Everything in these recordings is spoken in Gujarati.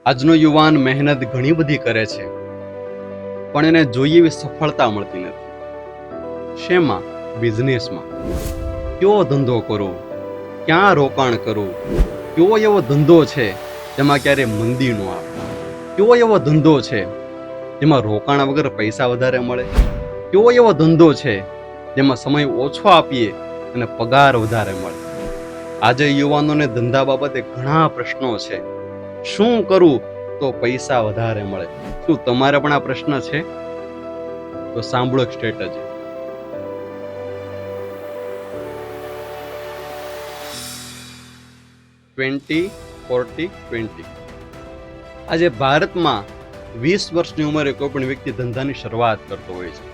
આજનો યુવાન મહેનત ઘણી બધી કરે છે, પણ એને જોઈએ એવી સફળતા મળતી નથી. શેમાં? બિઝનેસમાં. કયો ધંધો કરું, ક્યાં રોકાણ કરું, કયો એવો ધંધો છે જેમાં ક્યારે મંદી ન આવે, કયો એવો ધંધો છે જેમાં રોકાણ વગર પૈસા વધારે મળે, કયો એવો ધંધો છે જેમાં સમય ઓછો આપીએ અને પગાર વધારે મળે. આજે યુવાનોને ધંધા બાબતે ઘણા પ્રશ્નો છે. શું કરું તો પૈસા વધારે મળે? શું તમારે પણ આ પ્રશ્ન છે? તો સાંભળો એક સ્ટ્રેટેજી. આજે ભારતમાં 20 વર્ષની ઉંમરે કોઈ પણ વ્યક્તિ ધંધાની શરૂઆત કરતો હોય છે.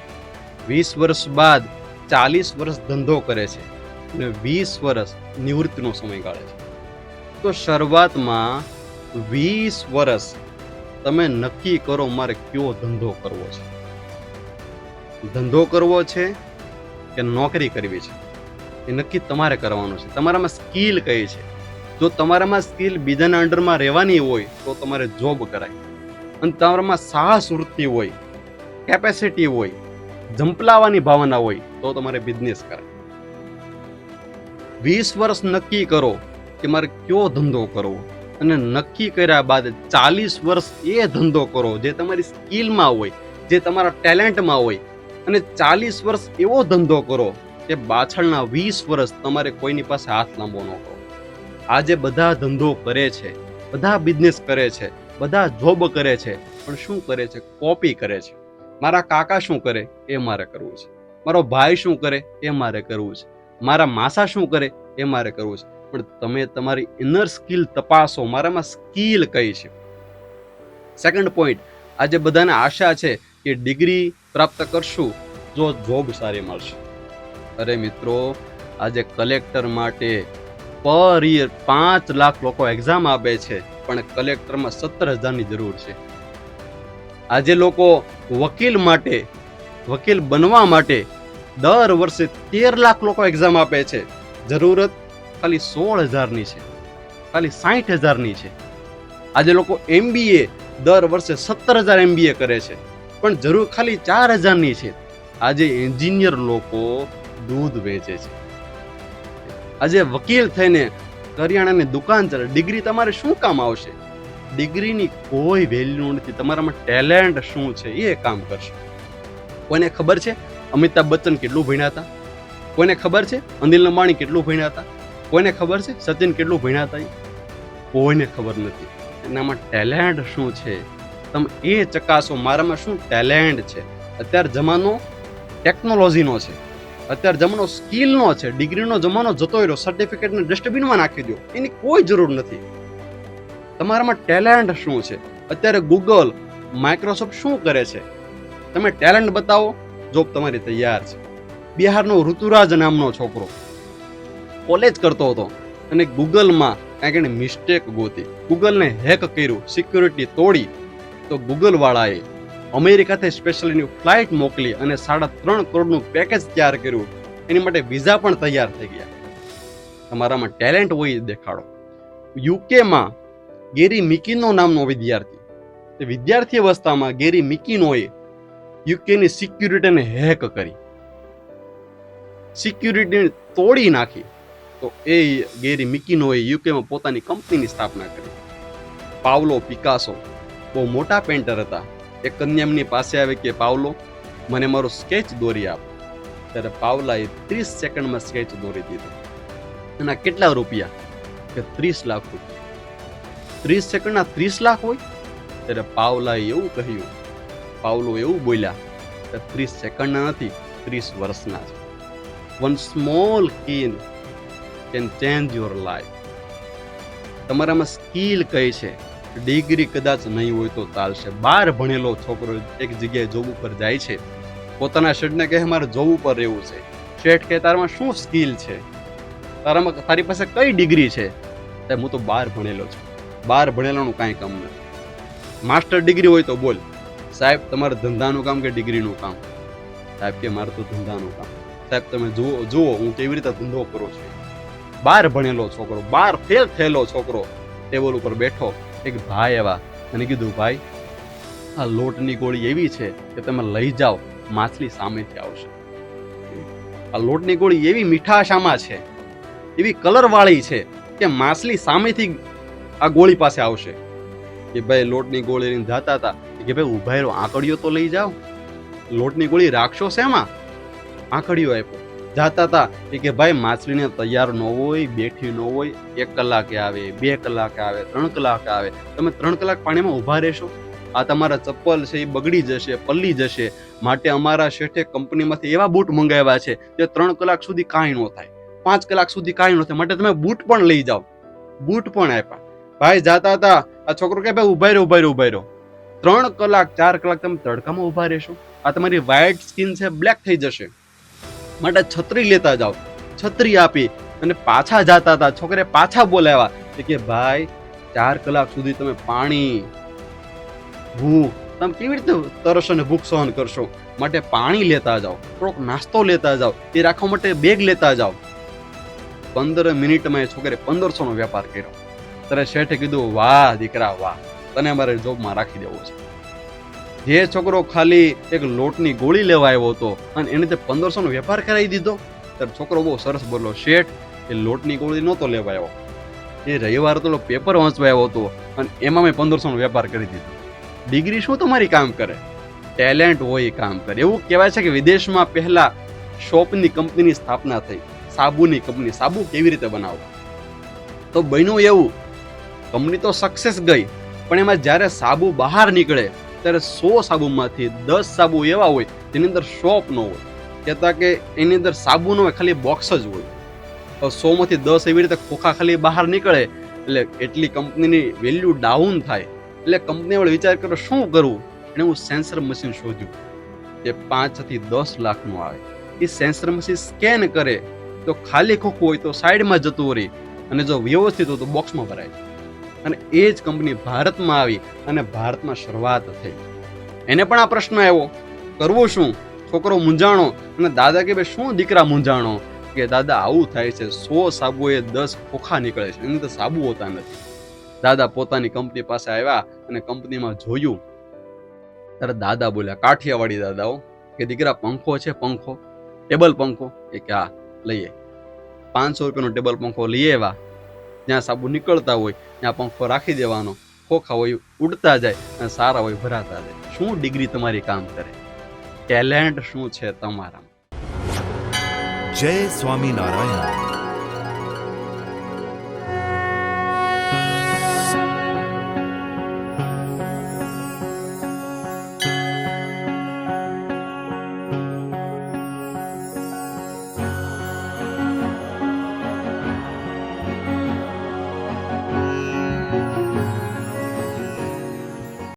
20 વર્ષ બાદ 40 વર્ષ ધંધો કરે છે અને 20 વર્ષ નિવૃત્તિનો સમય ગાળે છે. તો શરૂઆતમાં 20 વર્ષ તમે નક્કી કરો મારે કયો ધંધો કરવો છે. ધંધો કરવો છે કે નોકરી કરવી છે એ નક્કી તમારે કરવાનું છે. તમારામાં સ્કિલ કઈ છે? જો તમારામાં સ્કિલ બીજાના અંડરમાં રહેવાની હોય તો તમારે જોબ કરાય, અને તમારામાં સાહસ વૃત્તિ હોય, કેપેસિટી હોય, ઝંપલાવાની ભાવના હોય તો તમારે બિઝનેસ કરાય. 20 વર્ષ નક્કી કરો કે મારે કયો ધંધો કરવો, અને નક્કી કર્યા બાદ 40 વર્ષ એ ધંધો કરો જે તમારી સ્કિલમાં હોય, જે તમારા ટેલેન્ટમાં હોય, અને 40 વર્ષ એવો ધંધો કરો કે પાછળના 20 વર્ષ તમારે કોઈની પાસે હાથ લાંબો ન કરો. આજે બધા ધંધો કરે છે, બધા બિઝનેસ કરે છે, બધા જોબ કરે છે, પણ શું કરે છે? કોપી કરે છે. મારા કાકા શું કરે એ મારે કરવું છે, મારો ભાઈ શું કરે એ મારે કરવું છે, મારા માસા શું કરે એ મારે કરવું છે. પણ તમે તમારી ઇનર સ્કિલ તપાસો, મારામાં સ્કિલ કઈ છે. સેકન્ડ પોઈન્ટ, આજે બધાને આશા છે કે ડિગ્રી પ્રાપ્ત કરશું જો જોબ સારી મળશે. અરે મિત્રો, આજે કલેક્ટર માટે પર યર 5 લાખ લોકો એક્ઝામ આપે છે, પણ કલેક્ટરમાં 17,000ની જરૂર છે. આજે લોકો વકીલ બનવા માટે દર વર્ષે 13 લાખ લોકો એક્ઝામ આપે છે, જરૂરત ખાલી 16,000ની છે, ખાલી 60,000ની છે. આજે લોકો MBA દર વર્ષે 17,000 MBA કરે છે, પણ જરૂર ખાલી 4,000ની છે. આજે એન્જિનિયર લોકો દૂધ વેચે છે. આજે વકીલ થઈને કરિયાણાની દુકાન ચાલે. ડિગ્રી તમારે શું કામ આવશે? ડિગ્રીની કોઈ વેલ્યુ નથી. તમારામાં ટેલેન્ટ શું છે એ કામ કરશે. કોઈને ખબર છે અમિતાભ બચ્ચન કેટલું ભણ્યા હતા? કોઈને ખબર છે અનિલ અંબાણી કેટલું ભણ્યા હતા? કોઈને ખબર છે સચિન કેટલું ભણ્યા હતા? કોઈને ખબર નથી. એનામાં ટેલેન્ટ શું છે તમે એ ચકાસો. મારામાં શું ટેલેન્ટ છે? અત્યારે જમાનો ટેકનોલોજીનો છે, અત્યારે જમાનો સ્કિલનો છે. ડિગ્રીનો જમાનો જતો રહ્યો. સર્ટિફિકેટને ડસ્ટબિનમાં નાખી દો, એની કોઈ જરૂર નથી. તમારામાં ટેલેન્ટ શું છે? અત્યારે ગૂગલ, માઇક્રોસોફ્ટ શું કરે છે? તમે ટેલેન્ટ બતાવો, જોબ તમારી તૈયાર છે. બિહારનો ઋતુરાજ નામનો છોકરો કોલેજ કરતો હતો અને ગૂગલમાં કાંઈક એને મિસ્ટેક ગોતી, ગૂગલને હેક કર્યું, સિક્યુરિટી તોડી, તો ગૂગલ વાળાએ અમેરિકાથી સ્પેશિયલ એની ફ્લાઇટ મોકલી અને 3.5 કરોડનું પેકેજ તૈયાર કર્યું. એની માટે વિઝા પણ તૈયાર થઈ ગયા. તમારામાં ટેલેન્ટ હોય દેખાડો. યુકેમાં ગેરી મિકીનો નામનો વિદ્યાર્થી, તે વિદ્યાર્થી અવસ્થામાં ગેરી મિકીનોએ યુકેની સિક્યુરિટીને હેક કરી, સિક્યુરિટીને તોડી નાખી. તો એ ગેરી મિકીનોએ યુકેમાં પોતાની કંપનીની સ્થાપના કરી. પાવલો પિકાસો બહુ મોટા પેન્ટર હતા. એક કન્યા એમની પાસે આવે કે પાવલો, મને મારો સ્કેચ દોરી આપ. ત્યારે પાવલાએ 30 સેકન્ડમાં સ્કેચ દોરી દીધો. એના કેટલા રૂપિયા? કે 30 લાખ રૂપિયા. 30 સેકન્ડના 30 લાખ હોય? ત્યારે પાવલાએ એવું કહ્યું, પાવલો એવું બોલ્યા કે 30 સેકન્ડના નથી, 30 વર્ષના છે. One small keen can change your life. તમારામાં સ્કિલ કઈ છે? ડિગ્રી કદાચ નહીં હોય તો ચાલશે. 12 ભણેલો છોકરો એક જગ્યાએ જોબ ઉપર જાય છે, પોતાના શેઠને કહે મારે જોબ ઉપર રહેવું છે. શેઠ કહે તારામાં શું સ્કિલ છે? તારી પાસે કઈ ડિગ્રી છે? સાહેબ હું તો 12 ભણેલો છું. 12 ભણેલાનું કાંઈ કામ નથી. માસ્ટર ડિગ્રી હોય તો બોલ. સાહેબ તમારે ધંધાનું કામ કે ડિગ્રીનું કામ? સાહેબ કે મારે તો ધંધાનું કામ. સાહેબ તમે જુઓ હું કેવી રીતે ધંધો કરું છું. 12 ભણેલો છોકરો, 12 ફેલ થયેલો છોકરો ટેબલ ઉપર બેઠો. એક ભાઈ એવા અને કીધું ભાઈ આ લોટની ગોળી એવી છે કે તમે લઈ જાઓ માછલી સામેથી આવશે. આ લોટની ગોળી એવી મીઠાશ આમાં છે, એવી કલરવાળી છે કે માછલી સામેથી આ ગોળી પાસે આવશે. કે ભાઈ લોટની ગોળી લઈને જાતા હતા કે ભાઈ ઉભા રહો, આંકડીઓ તો લઈ જાઓ. લોટની ગોળી રાખશો શેમાં? આંકડીઓ આપ્યો. જાતા હતા કે ભાઈ માછલીને તૈયાર ન હોય, બેઠી ન હોય, 1 કલાકે આવે, 2 કલાકે આવે, 3 કલાકે આવે, તમે 3 કલાક પાણીમાં ઊભા રહેશો? આ તમારા ચપ્પલ છે એ બગડી જશે, પલ્લી જશે. માટે અમારા શેઠે કંપનીમાંથી એવા બૂટ મંગાવ્યા છે જે 3 કલાક સુધી કાંઈ ન થાય, 5 કલાક સુધી કાંઈ ન થાય. માટે તમે બૂટ પણ લઈ જાઓ. બૂટ પણ આપ્યા. ભાઈ જાતા હતા, આ છોકરો કે ભાઈ ઉભા રહ્યો. 3 કલાક 4 કલાક તમે તડકામાં ઊભા રહેશો, આ તમારી વ્હાઈટ સ્કિન છે બ્લેક થઈ જશે. માટે છત્રી લેતા જાઓ. છત્રી આપી અને પાછા જાતા હતા. છોકરે પાછા બોલાવ્યા કે ભાઈ 4 કલાક સુધી તમે પાણી, ભૂખ, તમે કેવી રીતે તરસ અને ભૂખ સહન કરશો? માટે પાણી લેતા જાઓ, થોડોક નાસ્તો લેતા જાઓ, એ રાખવા માટે બેગ લેતા જાઓ. 15 મિનિટમાં એ છોકરે 1500 નો વેપાર કર્યો. ત્યારે શેઠે કીધું વાહ દીકરા વાહ, તને અમારે જોબમાં રાખી દેવો છે. જે છોકરો ખાલી એક લોટની ગોળી લેવા આવ્યો હતો અને એને તે 1500 નો વેપાર કરાવી દીધો, ત્યારે છોકરો બહુ સરસ બોલો, શેઠ એ લોટની ગોળી નહોતો લેવા આવ્યો, એ રવિવારે તો પેપર વાંચવા આવ્યો હતો અને એમાં મેં 1500 નો વેપાર કરી દીધો. ડિગ્રી શું તમારી કામ કરે? ટેલેન્ટ હોય એ કામ કરે. એવું કહેવાય છે કે વિદેશમાં પહેલા સોપની કંપનીની સ્થાપના થઈ, સાબુની કંપની. સાબુ કેવી રીતે બનાવવા? તો બન્યું એવું, કંપની તો સક્સેસ ગઈ, પણ એમાં જ્યારે સાબુ બહાર નીકળે ત્યારે 100 સાબુમાંથી 10 સાબુ એવા હોય જેની અંદર સોપ ન હોય. કહેતા કે એની અંદર સાબુ ન હોય, ખાલી બોક્સ જ હોય. તો 100 માંથી 10 એવી રીતે ખોખા ખાલી બહાર નીકળે એટલે એટલી કંપનીની વેલ્યુ ડાઉન થાય. એટલે કંપની વડે વિચાર કરો શું કરવું. એને હું સેન્સર મશીન શોધ્યું જે 5 થી 10 લાખનું આવે. એ સેન્સર મશીન સ્કેન કરે તો ખાલી ખોખું હોય તો સાઈડમાં જતું રહે અને જો વ્યવસ્થિત હોય તો બોક્સમાં ભરાય. અને એ જ કંપની ભારતમાં આવી અને ભારતમાં શરૂઆત થઈ. એને પણ આ પ્રશ્ન આવ્યો, કરવું શું? છોકરો મૂંઝાણો અને દાદા કે ભાઈ શું દીકરા મૂંઝાણો? કે દાદા આવું થાય છે, 100 સાબુએ 10 ખોખા નીકળે છે, એની તો સાબુ હોતા નથી. દાદા પોતાની કંપની પાસે આવ્યા અને કંપનીમાં જોયું ત્યારે દાદા બોલ્યા, કાઠિયાવાડી દાદાઓ, કે દીકરા પંખો છે, પંખો, ટેબલ પંખો? એ કે હા લઈએ. 500 રૂપિયાનો ટેબલ પંખો લઈ આવ્યા. જ્યાં સાબુ નીકળતા હોય ત્યાં પંખો રાખી દેવાનો, ખોખા હોય ઉડતા જાય અને સારા હોય ભરાતા જાય. શું ડિગ્રી તમારી કામ કરે? ટેલેન્ટ શું છે તમારામાં? જય સ્વામિનારાયણ.